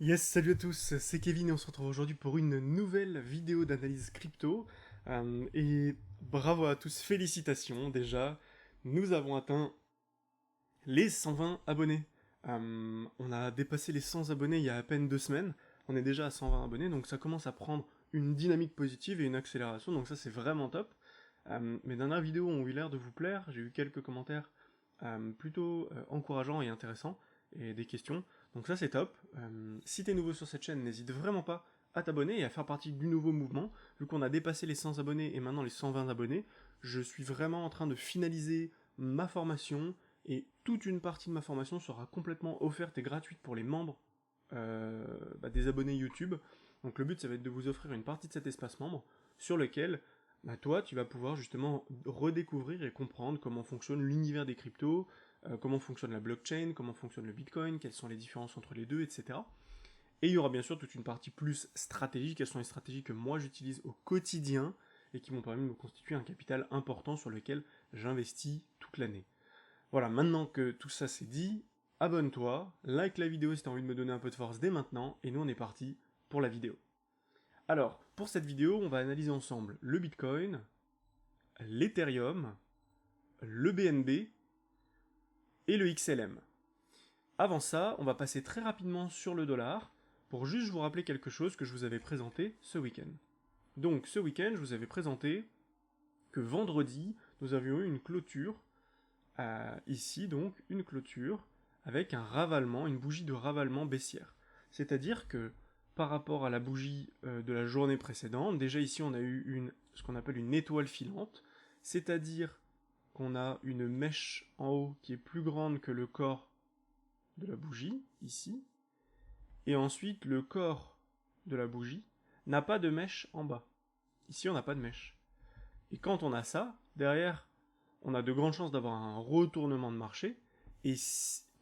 Yes, salut à tous, c'est Kevin et on se retrouve aujourd'hui pour une nouvelle vidéo d'analyse crypto. Et bravo à tous, félicitations déjà, nous avons atteint les 120 abonnés. On a dépassé les 100 abonnés il y a à peine 2 semaines, on est déjà à 120 abonnés, donc ça commence à prendre une dynamique positive et une accélération, donc ça c'est vraiment top. Mes dernières vidéos ont eu l'air de vous plaire, j'ai eu quelques commentaires plutôt encourageants et intéressants, et des questions, donc ça c'est top. Si t'es nouveau sur cette chaîne, n'hésite vraiment pas à t'abonner et à faire partie du nouveau mouvement, vu qu'on a dépassé les 100 abonnés et maintenant les 120 abonnés, je suis vraiment en train de finaliser ma formation, et toute une partie de ma formation sera complètement offerte et gratuite pour les membres des abonnés YouTube. Donc le but, ça va être de vous offrir une partie de cet espace membre sur lequel toi, tu vas pouvoir justement redécouvrir et comprendre comment fonctionne l'univers des cryptos, comment fonctionne la blockchain, comment fonctionne le Bitcoin, quelles sont les différences entre les deux, etc. Et il y aura bien sûr toute une partie plus stratégique, quelles sont les stratégies que moi j'utilise au quotidien et qui m'ont permis de me constituer un capital important sur lequel j'investis toute l'année. Voilà, maintenant que tout ça c'est dit, abonne-toi, like la vidéo si t'as envie de me donner un peu de force dès maintenant, et nous on est parti pour la vidéo. Alors, pour cette vidéo, on va analyser ensemble le Bitcoin, l'Ethereum, le BNB et le XLM. Avant ça, on va passer très rapidement sur le dollar, pour juste vous rappeler quelque chose que je vous avais présenté ce week-end. Donc ce week-end, je vous avais présenté que vendredi, nous avions eu une clôture, ici donc, une clôture, avec un ravalement, une bougie de ravalement baissière. C'est-à-dire que, par rapport à la bougie de la journée précédente, déjà ici on a eu ce qu'on appelle une étoile filante, c'est-à-dire qu'on a une mèche en haut qui est plus grande que le corps de la bougie, ici, et ensuite le corps de la bougie n'a pas de mèche en bas. Ici on n'a pas de mèche. Et quand on a ça, derrière, on a de grandes chances d'avoir un retournement de marché, et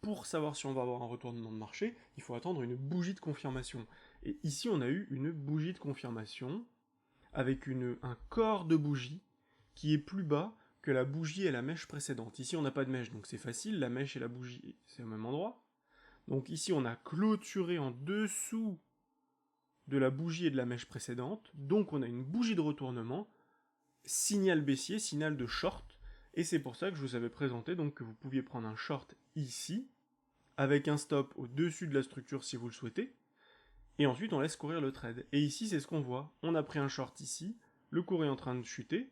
pour savoir si on va avoir un retournement de marché, il faut attendre une bougie de confirmation. Et ici on a eu une bougie de confirmation, avec un corps de bougie qui est plus bas que la bougie et la mèche précédente. Ici on n'a pas de mèche, donc c'est facile, la mèche et la bougie c'est au même endroit. Donc ici on a clôturé en dessous de la bougie et de la mèche précédente, donc on a une bougie de retournement, signal baissier, signal de short, et c'est pour ça que je vous avais présenté donc que vous pouviez prendre un short ici, avec un stop au-dessus de la structure si vous le souhaitez, et ensuite on laisse courir le trade. Et ici c'est ce qu'on voit, on a pris un short ici, le cours est en train de chuter,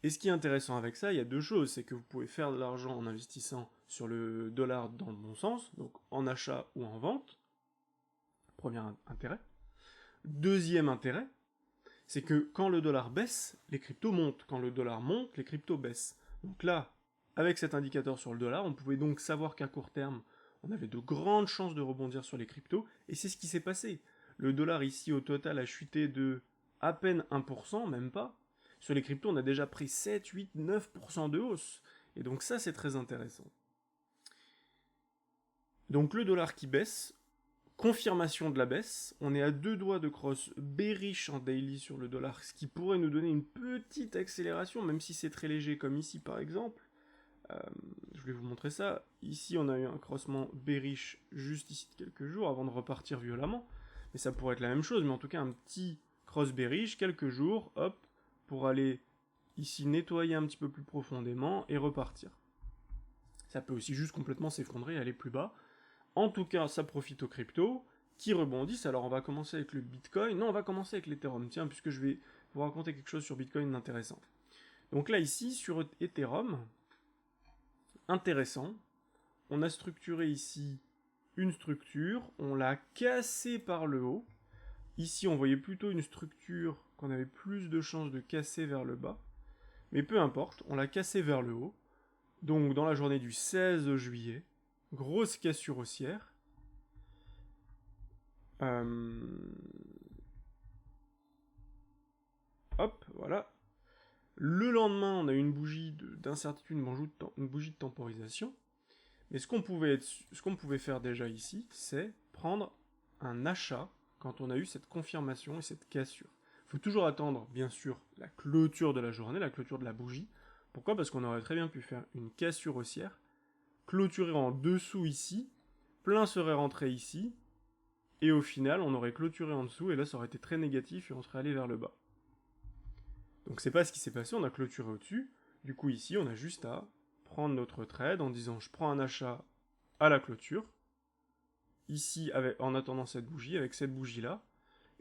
et ce qui est intéressant avec ça, il y a deux choses, c'est que vous pouvez faire de l'argent en investissant sur le dollar dans le bon sens, donc en achat ou en vente, premier intérêt. Deuxième intérêt, c'est que quand le dollar baisse, les cryptos montent. Quand le dollar monte, les cryptos baissent. Donc là, avec cet indicateur sur le dollar, on pouvait donc savoir qu'à court terme, on avait de grandes chances de rebondir sur les cryptos, et c'est ce qui s'est passé. Le dollar ici au total a chuté de à peine 1%, même pas. Sur les cryptos, on a déjà pris 7, 8, 9% de hausse. Et donc ça, c'est très intéressant. Donc le dollar qui baisse, confirmation de la baisse, on est à deux doigts de cross bearish en daily sur le dollar, ce qui pourrait nous donner une petite accélération, même si c'est très léger comme ici par exemple. Je vais vous montrer ça. Ici on a eu un crossement bearish juste ici de quelques jours avant de repartir violemment, mais ça pourrait être la même chose, mais en tout cas un petit cross bearish, quelques jours, hop, pour aller ici nettoyer un petit peu plus profondément et repartir. Ça peut aussi juste complètement s'effondrer et aller plus bas. En tout cas, ça profite aux cryptos qui rebondissent. Alors on va commencer avec le Bitcoin. Non, on va commencer avec l'Ethereum, tiens, puisque je vais vous raconter quelque chose sur Bitcoin d'intéressant. Donc là, ici, sur Ethereum, intéressant, on a structuré ici une structure, on l'a cassée par le haut. Ici, on voyait plutôt une structure qu'on avait plus de chances de casser vers le bas. Mais peu importe, on l'a cassée vers le haut. Donc dans la journée du 16 juillet, grosse cassure haussière. Hop, voilà. Le lendemain, on a eu une bougie d'incertitude, une bougie de temporisation. Mais ce qu'on pouvait faire déjà ici, c'est prendre un achat quand on a eu cette confirmation et cette cassure. Il faut toujours attendre, bien sûr, la clôture de la journée, la clôture de la bougie. Pourquoi? Parce qu'on aurait très bien pu faire une cassure haussière, clôturer en dessous ici, plein serait rentré ici, et au final, on aurait clôturé en dessous, et là, ça aurait été très négatif, et on serait allé vers le bas. Donc c'est pas ce qui s'est passé, on a clôturé au-dessus. Du coup, ici, on a juste à prendre notre trade en disant je prends un achat à la clôture, ici, en attendant cette bougie, avec cette bougie-là.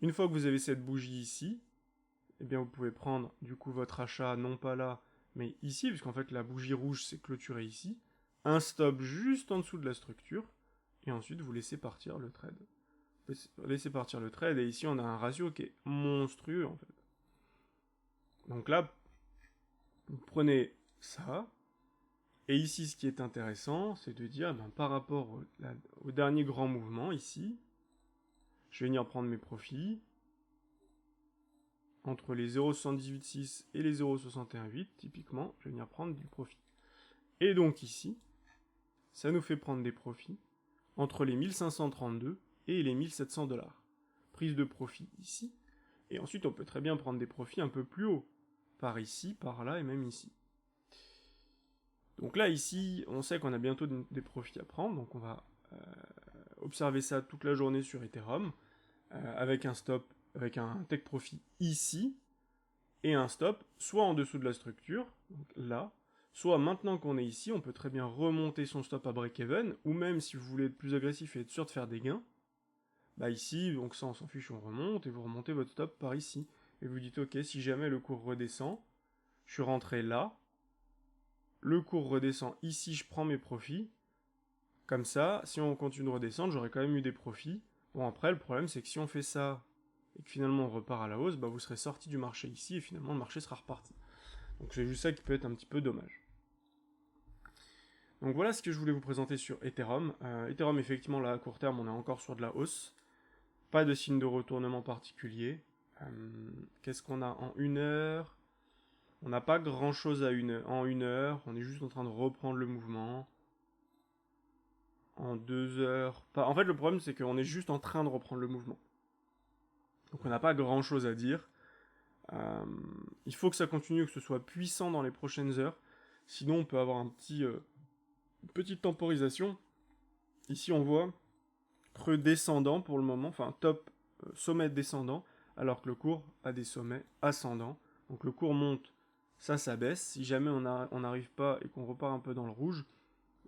Une fois que vous avez cette bougie ici, eh bien vous pouvez prendre du coup votre achat, non pas là, mais ici, puisqu'en fait la bougie rouge c'est clôturé ici, un stop juste en dessous de la structure, et ensuite vous laissez partir le trade. Laissez partir le trade, et ici on a un ratio qui est monstrueux en fait. Donc là, vous prenez ça, et ici ce qui est intéressant, c'est de dire, ben, par rapport au dernier grand mouvement, ici, je vais venir prendre mes profits, entre les 0,786 et les 0,618, typiquement, je vais venir prendre du profit. Et donc ici, ça nous fait prendre des profits entre les 1532 et les 1700 $. Prise de profit ici, et ensuite on peut très bien prendre des profits un peu plus haut, par ici, par là et même ici. Donc là, ici, on sait qu'on a bientôt des profits à prendre, donc on va observer ça toute la journée sur Ethereum, avec un stop, avec un take profit ici, et un stop, soit en dessous de la structure, donc là, soit maintenant qu'on est ici, on peut très bien remonter son stop à break-even, ou même si vous voulez être plus agressif et être sûr de faire des gains, bah ici, donc ça on s'en fiche, on remonte, et vous remontez votre stop par ici. Et vous dites, ok, si jamais le cours redescend, je suis rentré là, le cours redescend ici, je prends mes profits, comme ça, si on continue de redescendre, j'aurais quand même eu des profits. Bon après, le problème c'est que si on fait ça, et que finalement on repart à la hausse, bah vous serez sorti du marché ici, et finalement le marché sera reparti. Donc c'est juste ça qui peut être un petit peu dommage. Donc voilà ce que je voulais vous présenter sur Ethereum. Ethereum, effectivement, là à court terme, on est encore sur de la hausse. Pas de signe de retournement particulier. Qu'est-ce qu'on a en 1 heure? On n'a pas grand chose en 1 heure. On est juste en train de reprendre le mouvement. En 2 heures. En fait, le problème, c'est qu'on est juste en train de reprendre le mouvement. Donc on n'a pas grand chose à dire. Il faut que ça continue, que ce soit puissant dans les prochaines heures. Sinon, on peut avoir une petite temporisation. Ici, on voit creux descendant pour le moment, enfin top sommet descendant, alors que le cours a des sommets ascendants. Donc le cours monte, ça baisse. Si jamais on n'arrive pas et qu'on repart un peu dans le rouge,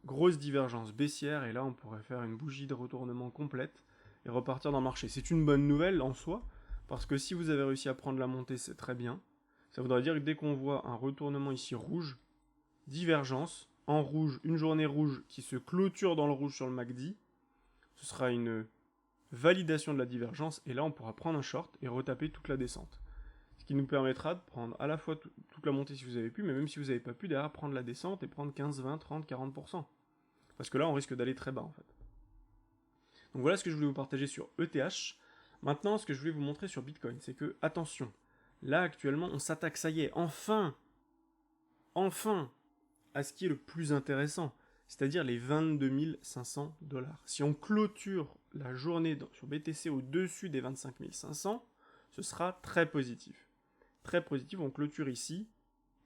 grosse divergence baissière, et là on pourrait faire une bougie de retournement complète et repartir dans le marché. C'est une bonne nouvelle en soi, parce que si vous avez réussi à prendre la montée, c'est très bien. Ça voudrait dire que dès qu'on voit un retournement ici rouge, divergence, en rouge, une journée rouge qui se clôture dans le rouge sur le MACD, ce sera une validation de la divergence, et là on pourra prendre un short et retaper toute la descente. Ce qui nous permettra de prendre à la fois toute la montée si vous avez pu, mais même si vous n'avez pas pu, derrière prendre la descente et prendre 15, 20, 30, 40%. Parce que là on risque d'aller très bas en fait. Donc voilà ce que je voulais vous partager sur ETH. Maintenant, ce que je voulais vous montrer sur Bitcoin, c'est que, attention, là actuellement on s'attaque, ça y est, enfin, à ce qui est le plus intéressant, c'est-à-dire les 22 500 $. Si on clôture la journée sur BTC au-dessus des 25 500, ce sera très positif. Très positif, on clôture ici.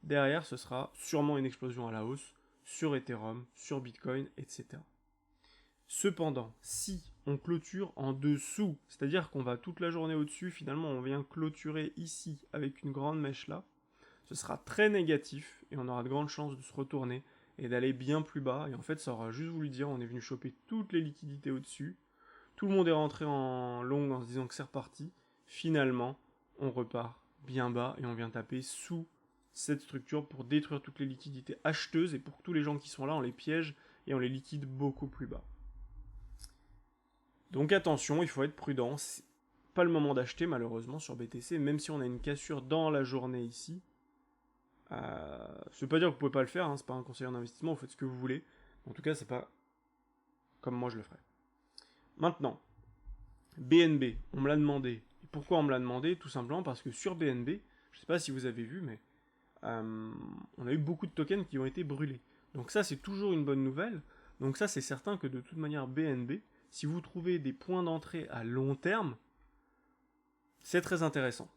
Derrière, ce sera sûrement une explosion à la hausse sur Ethereum, sur Bitcoin, etc. Cependant, si on clôture en dessous, c'est-à-dire qu'on va toute la journée au-dessus, finalement on vient clôturer ici avec une grande mèche là, ce sera très négatif et on aura de grandes chances de se retourner et d'aller bien plus bas. Et en fait, ça aura juste voulu dire on est venu choper toutes les liquidités au-dessus. Tout le monde est rentré en long en se disant que c'est reparti. Finalement, on repart bien bas et on vient taper sous cette structure pour détruire toutes les liquidités acheteuses et pour que tous les gens qui sont là, on les piège et on les liquide beaucoup plus bas. Donc attention, il faut être prudent. C'est pas le moment d'acheter malheureusement sur BTC, même si on a une cassure dans la journée ici. Ça veut pas dire que vous pouvez pas le faire, hein, c'est pas un conseil en investissement, vous faites ce que vous voulez. En tout cas, c'est pas comme moi je le ferais. Maintenant, BNB, on me l'a demandé. Et pourquoi on me l'a demandé? Tout simplement parce que sur BNB, je sais pas si vous avez vu, mais on a eu beaucoup de tokens qui ont été brûlés. Donc ça, c'est toujours une bonne nouvelle. Donc ça, c'est certain que de toute manière, BNB, si vous trouvez des points d'entrée à long terme, c'est très intéressant.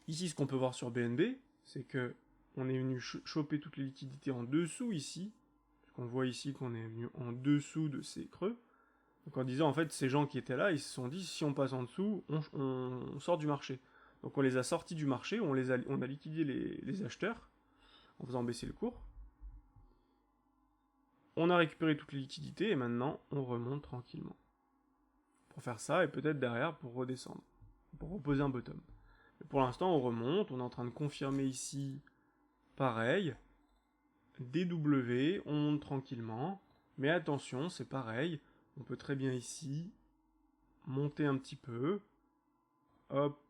Ici, ce qu'on peut voir sur BNB, c'est que on est venu choper toutes les liquidités en dessous ici. On voit ici qu'on est venu en dessous de ces creux. Donc en disant, en fait, ces gens qui étaient là, ils se sont dit, si on passe en dessous, on sort du marché. Donc on les a sortis du marché, on a liquidé les acheteurs, en faisant baisser le cours. On a récupéré toutes les liquidités, et maintenant, on remonte tranquillement. Pour faire ça, et peut-être derrière, pour redescendre. Pour reposer un bottom. Mais pour l'instant, on remonte, on est en train de confirmer ici, pareil, DW, on monte tranquillement, mais attention, c'est pareil, on peut très bien ici monter un petit peu, hop,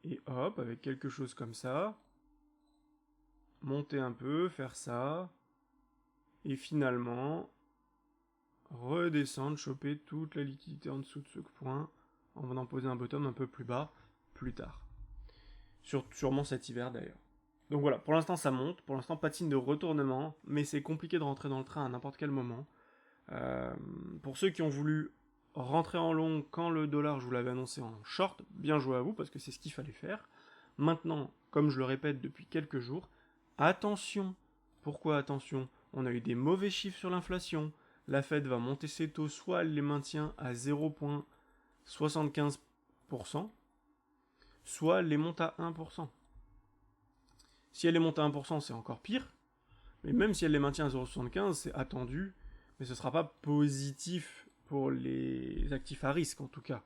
et hop, avec quelque chose comme ça, monter un peu, faire ça, et finalement, redescendre, choper toute la liquidité en dessous de ce point, en venant poser un bottom un peu plus bas, plus tard. Sûrement cet hiver d'ailleurs. Donc voilà, pour l'instant ça monte, pour l'instant pas de signe de retournement, mais c'est compliqué de rentrer dans le train à n'importe quel moment. Pour ceux qui ont voulu rentrer en long quand le dollar, je vous l'avais annoncé en short, bien joué à vous, parce que c'est ce qu'il fallait faire. Maintenant, comme je le répète depuis quelques jours, attention. Pourquoi attention? On a eu des mauvais chiffres sur l'inflation. La Fed va monter ses taux, soit elle les maintient à 0,75%, soit elle les monte à 1%. Si elle les monte à 1%, c'est encore pire. Mais même si elle les maintient à 0,75, c'est attendu. Mais ce ne sera pas positif pour les actifs à risque, en tout cas.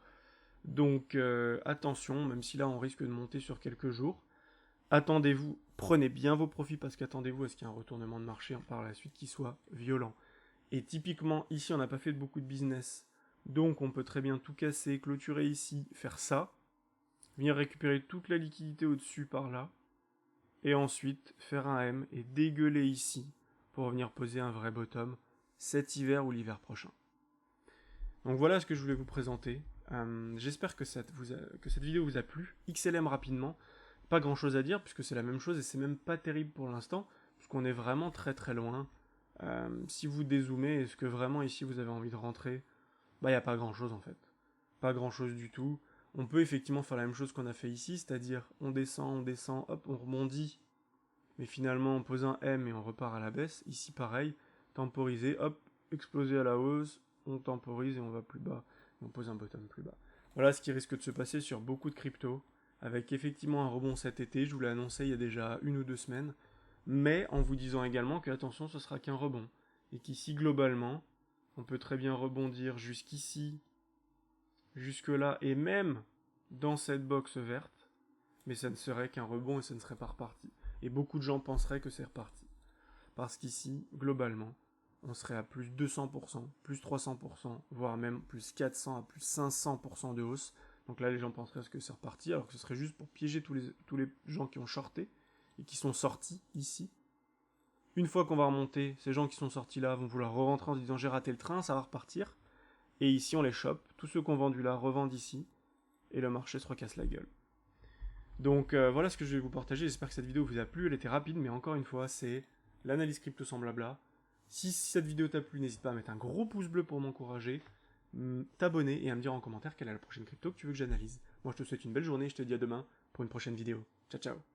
Donc attention, même si là on risque de monter sur quelques jours. Attendez-vous, prenez bien vos profits parce qu'attendez-vous à ce qu'il y ait un retournement de marché par la suite qui soit violent. Et typiquement, ici on n'a pas fait beaucoup de business. Donc on peut très bien tout casser, clôturer ici, faire ça. Venir récupérer toute la liquidité au-dessus par là et ensuite faire un M et dégueuler ici pour venir poser un vrai bottom cet hiver ou l'hiver prochain. Donc voilà ce que je voulais vous présenter. J'espère que cette vidéo vous a plu. XLM rapidement, pas grand chose à dire puisque c'est la même chose et c'est même pas terrible pour l'instant puisqu'on est vraiment très très loin. Si vous dézoomez, est-ce que vraiment ici vous avez envie de rentrer? Bah il n'y a pas grand chose en fait. Pas grand chose du tout. On peut effectivement faire la même chose qu'on a fait ici, c'est-à-dire on descend, hop, on rebondit. Mais finalement, on pose un M et on repart à la baisse. Ici, pareil, temporiser, hop, exploser à la hausse, on temporise et on va plus bas. Et on pose un bottom plus bas. Voilà ce qui risque de se passer sur beaucoup de cryptos, avec effectivement un rebond cet été, je vous l'ai annoncé il y a déjà 1 ou 2 semaines, mais en vous disant également que, attention, ce sera qu'un rebond. Et qu'ici, globalement, on peut très bien rebondir jusqu'ici, jusque-là, et même dans cette box verte, mais ça ne serait qu'un rebond et ça ne serait pas reparti. Et beaucoup de gens penseraient que c'est reparti. Parce qu'ici, globalement, on serait à plus 200%, plus 300%, voire même plus 400 à plus 500% de hausse. Donc là, les gens penseraient que c'est reparti, alors que ce serait juste pour piéger tous les gens qui ont shorté et qui sont sortis ici. Une fois qu'on va remonter, ces gens qui sont sortis là vont vouloir re-rentrer en se disant j'ai raté le train, ça va repartir. Et ici, on les chope. Tous ceux qui ont vendu là revendent ici. Et le marché se recasse la gueule. Donc voilà ce que je vais vous partager, j'espère que cette vidéo vous a plu, elle était rapide, mais encore une fois, c'est l'analyse crypto sans blabla. Si cette vidéo t'a plu, n'hésite pas à mettre un gros pouce bleu pour m'encourager, t'abonner et à me dire en commentaire quelle est la prochaine crypto que tu veux que j'analyse. Moi je te souhaite une belle journée, je te dis à demain pour une prochaine vidéo. Ciao ciao.